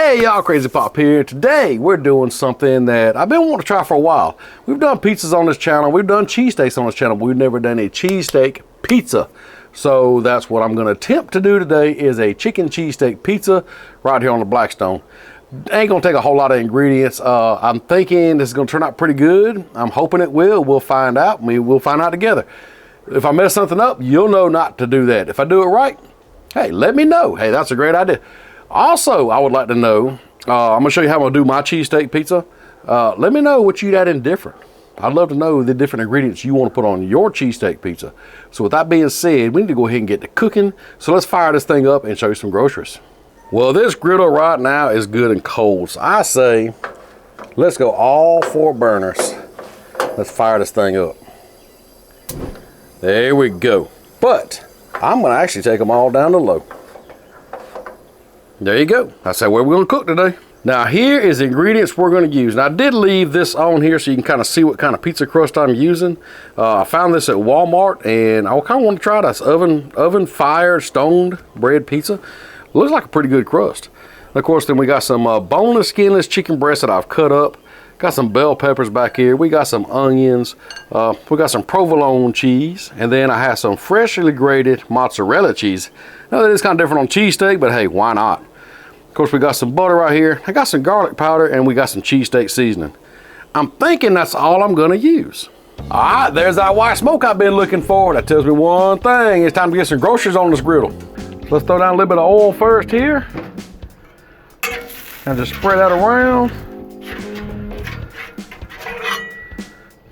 Hey y'all, Crazy Pop here. Today we're doing something that I've been wanting to try for a while. We've done pizzas on this channel, we've done cheesesteaks on this channel, but we've never done a cheesesteak pizza. So that's what I'm gonna attempt to do today, is a chicken cheesesteak pizza right here on the Blackstone. Ain't gonna take a whole lot of ingredients. I'm thinking this is gonna turn out pretty good. I'm hoping it will. We'll find out. We'll find out together. If I mess something up, you'll know not to do that. If I do it right, hey, let me know. Hey, that's a great idea. Also, I would like to know, I'm gonna show you how I'm gonna do my cheesesteak pizza. Let me know what you'd add in different. I'd love to know the different ingredients you want to put on your cheesesteak pizza. So with that being said, we need to go ahead and get to cooking. So let's fire this thing up and show you some groceries. Well, this griddle right now is good and cold. So I say, let's go all 4 burners. Let's fire this thing up. There we go. But I'm gonna actually take them all down to low. There you go. That's how we're going to cook today. Now here is the ingredients we're going to use. Now I did leave this on here so you can kind of see what kind of pizza crust I'm using. I found this at Walmart and I kind of want to try this oven fired stoned bread pizza. Looks like a pretty good crust. And of course then we got some boneless skinless chicken breast that I've cut up. Got some bell peppers back here. We got some onions. We got some provolone cheese. And then I have some freshly grated mozzarella cheese. Now that is kind of different on cheesesteak, but hey, why not? Of course, we got some butter right here. I got some garlic powder and we got some cheesesteak seasoning. I'm thinking that's all I'm gonna use. All right, there's that white smoke I've been looking for. That tells me one thing. It's time to get some groceries on this griddle. Let's throw down a little bit of oil first here. And just spread that around.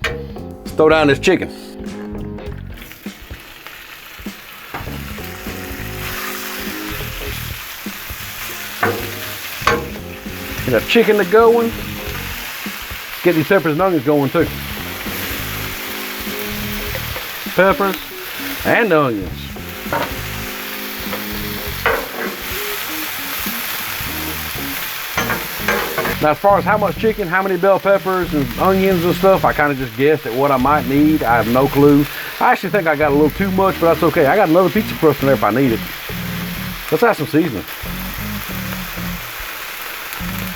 Let's throw down this chicken. Get our chicken to going. Get these peppers and onions going too. Peppers and onions. Now as far as how much chicken, how many bell peppers and onions and stuff, I kind of just guessed at what I might need. I have no clue. I actually think I got a little too much, but that's okay. I got another pizza crust in there if I need it. Let's add some seasoning.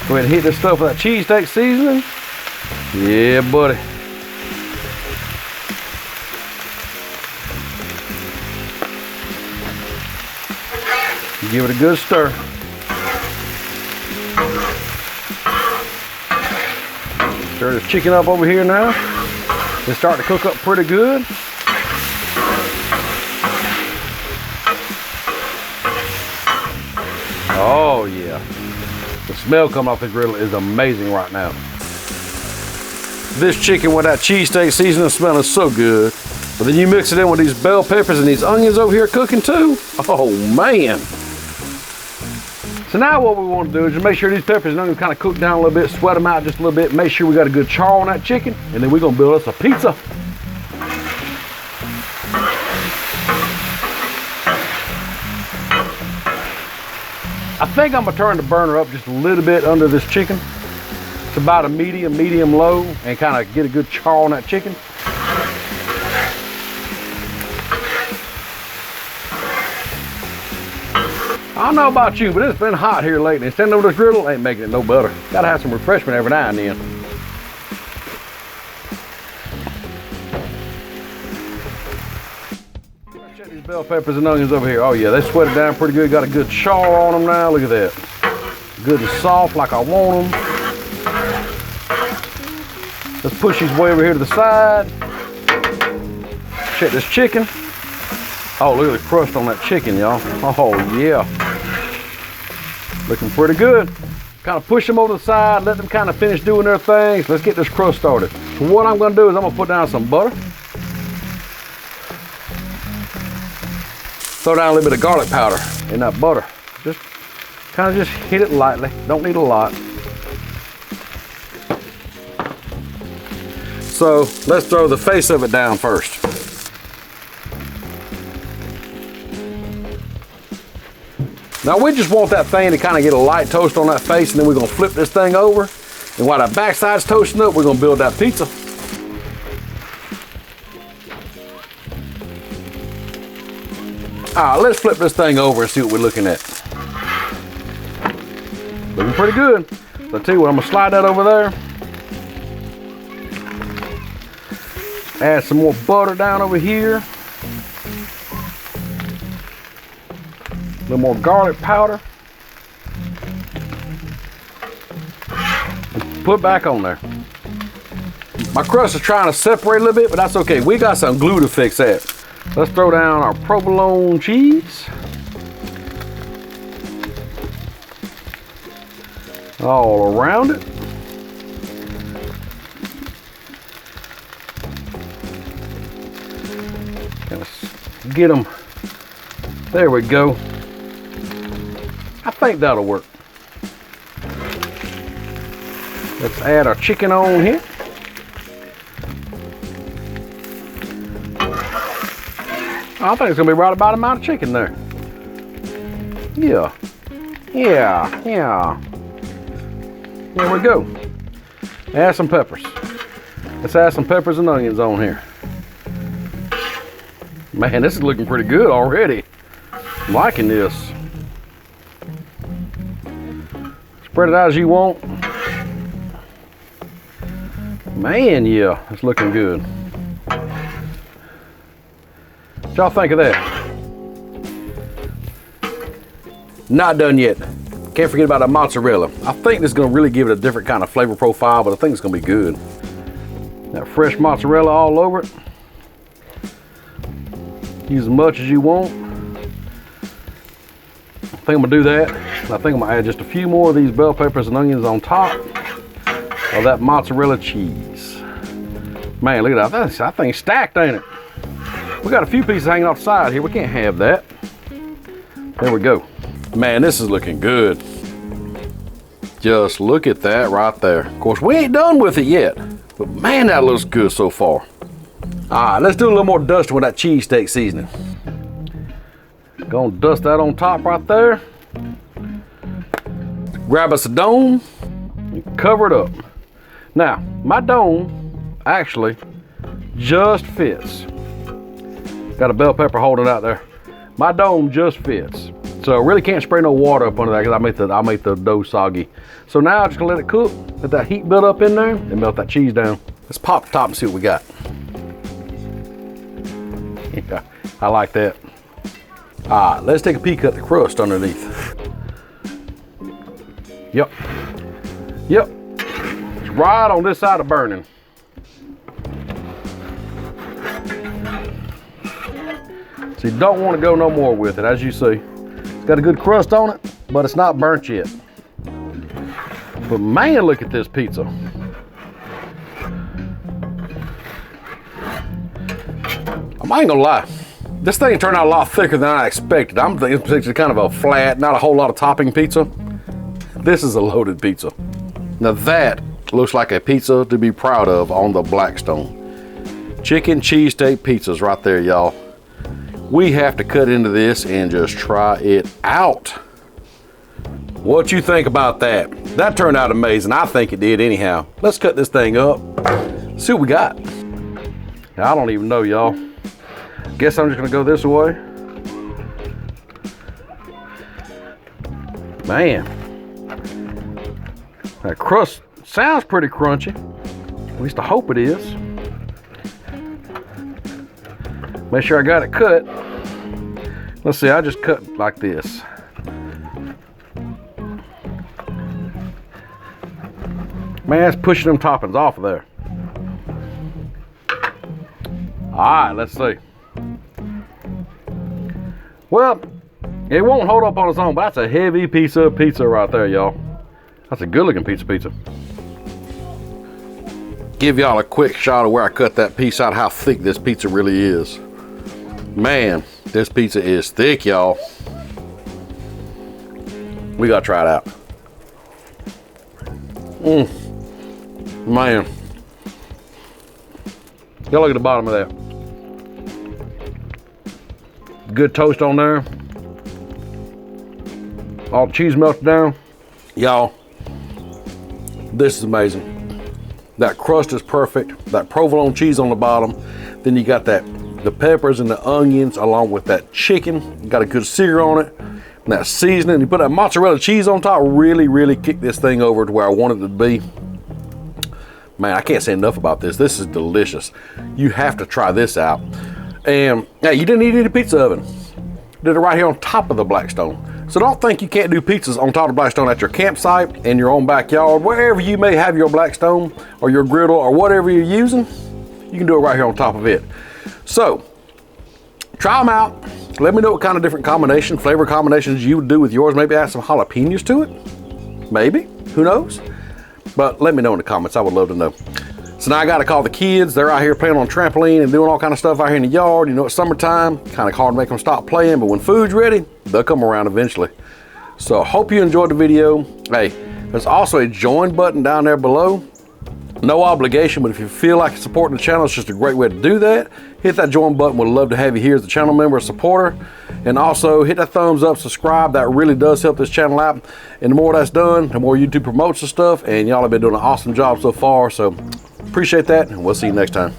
Go ahead and hit this stuff with that cheesesteak seasoning. Yeah, buddy. Give it a good stir. Stir this chicken up over here now. It's starting to cook up pretty good. Oh yeah. The smell coming off the griddle is amazing right now. This chicken with that cheesesteak seasoning smelling so good. But then you mix it in with these bell peppers and these onions over here cooking too. Oh man. So now what we want to do is just make sure these peppers and onions kind of cook down a little bit, sweat them out just a little bit, make sure we got a good char on that chicken, and then we're gonna build us a pizza. I think I'm gonna turn the burner up just a little bit under this chicken. It's about a medium low, and kind of get a good char on that chicken. I don't know about you, but it's been hot here lately. Standing over this griddle ain't making it no better. Gotta have some refreshment every now and then. Check these bell peppers and onions over here. Oh yeah, they sweated down pretty good. Got a good char on them now. Look at that. Good and soft like I want them. Let's push these way over here to the side. Check this chicken. Oh, look at the crust on that chicken, y'all. Oh yeah. Looking pretty good. Kind of push them over the side, let them kind of finish doing their things. Let's get this crust started. So what I'm gonna do is I'm gonna put down some butter. Throw down a little bit of garlic powder in that butter. Just kind of just hit it lightly. Don't need a lot. So let's throw the face of it down first. Now we just want that thing to kind of get a light toast on that face, and then we're gonna flip this thing over. And while that backside's toasting up, we're gonna build that pizza. All right, let's flip this thing over and see what we're looking at. Looking pretty good. So I tell you what, I'm gonna slide that over there. Add some more butter down over here. A little more garlic powder. Put back on there. My crust is trying to separate a little bit, but that's okay. We got some glue to fix that. Let's throw down our provolone cheese. All around it. Kind of get them. There we go. I think that'll work. Let's add our chicken on here. I think it's gonna be right about the amount of chicken there. Yeah. There we go. Add some peppers. Let's add some peppers and onions on here. Man, this is looking pretty good already. I'm liking this. Spread it out as you want. Man, yeah, it's looking good. What y'all think of that? Not done yet. Can't forget about the mozzarella. I think this is gonna really give it a different kind of flavor profile, but I think it's gonna be good. That fresh mozzarella all over it. Use as much as you want. I think I'm gonna do that. I think I'm gonna add just a few more of these bell peppers and onions on top of that mozzarella cheese. Man, look at that. That thing's stacked, ain't it? We got a few pieces hanging off the side here. We can't have that. There we go. Man, this is looking good. Just look at that right there. Of course, we ain't done with it yet, but man, that looks good so far. All right, let's do a little more dusting with that cheesesteak seasoning. Gonna dust that on top right there. Grab us a dome and cover it up. Now, my dome actually just fits. Got a bell pepper holding out there. My dome just fits. So I really can't spray no water up under that because I'll make the dough soggy. So now I'm just gonna let it cook, let that heat build up in there and melt that cheese down. Let's pop the top and see what we got. Yeah, I like that. All right, let's take a peek at the crust underneath. Yep. It's right on this side of burning. So you don't want to go no more with it, as you see. It's got a good crust on it, but it's not burnt yet. But man, look at this pizza. I ain't gonna lie. This thing turned out a lot thicker than I expected. I'm thinking it's kind of a flat, not a whole lot of topping pizza. This is a loaded pizza. Now that looks like a pizza to be proud of on the Blackstone. Chicken cheesesteak pizzas right there, y'all. We have to cut into this and just try it out. What you think about that? That turned out amazing. I think it did anyhow. Let's cut this thing up. See what we got. Now, I don't even know, y'all. Guess I'm just gonna go this way. Man, that crust sounds pretty crunchy. At least I hope it is. Make sure I got it cut. Let's see, I just cut like this. Man, it's pushing them toppings off of there. All right, let's see. Well, it won't hold up on its own, but that's a heavy piece of pizza right there, y'all. That's a good looking pizza. Give y'all a quick shot of where I cut that piece out, how thick this pizza really is. Man, this pizza is thick, y'all. We gotta try it out. Man. Y'all look at the bottom of that. Good toast on there. All the cheese melted down. Y'all, this is amazing. That crust is perfect. That provolone cheese on the bottom. Then you got the peppers and the onions along with that chicken. Got a good sear on it. and that seasoning. You put that mozzarella cheese on top, really kick this thing over to where I want it to be. Man, I can't say enough about this. This is delicious. You have to try this out. And hey, you didn't need any pizza oven. Did it right here on top of the Blackstone. So don't think you can't do pizzas on top of Blackstone at your campsite, in your own backyard, wherever you may have your Blackstone or your griddle or whatever you're using. You can do it right here on top of it. So try them out. Let me know what kind of different flavor combinations you would do with yours. Maybe add some jalapenos to it. Maybe, who knows? But let me know in the comments. I would love to know. So now I got to call the kids. They're out here playing on a trampoline and doing all kind of stuff out here in the yard. You know, it's summertime. Kind of hard to make them stop playing, but when food's ready, they'll come around eventually. So I hope you enjoyed the video. Hey, there's also a join button down there below. No obligation, but if you feel like supporting the channel, it's just a great way to do that. Hit that join button. We'd love to have you here as a channel member or supporter. And also hit that thumbs up, subscribe. That really does help this channel out. And the more that's done, the more YouTube promotes the stuff. And y'all have been doing an awesome job so far. So appreciate that, and we'll see you next time.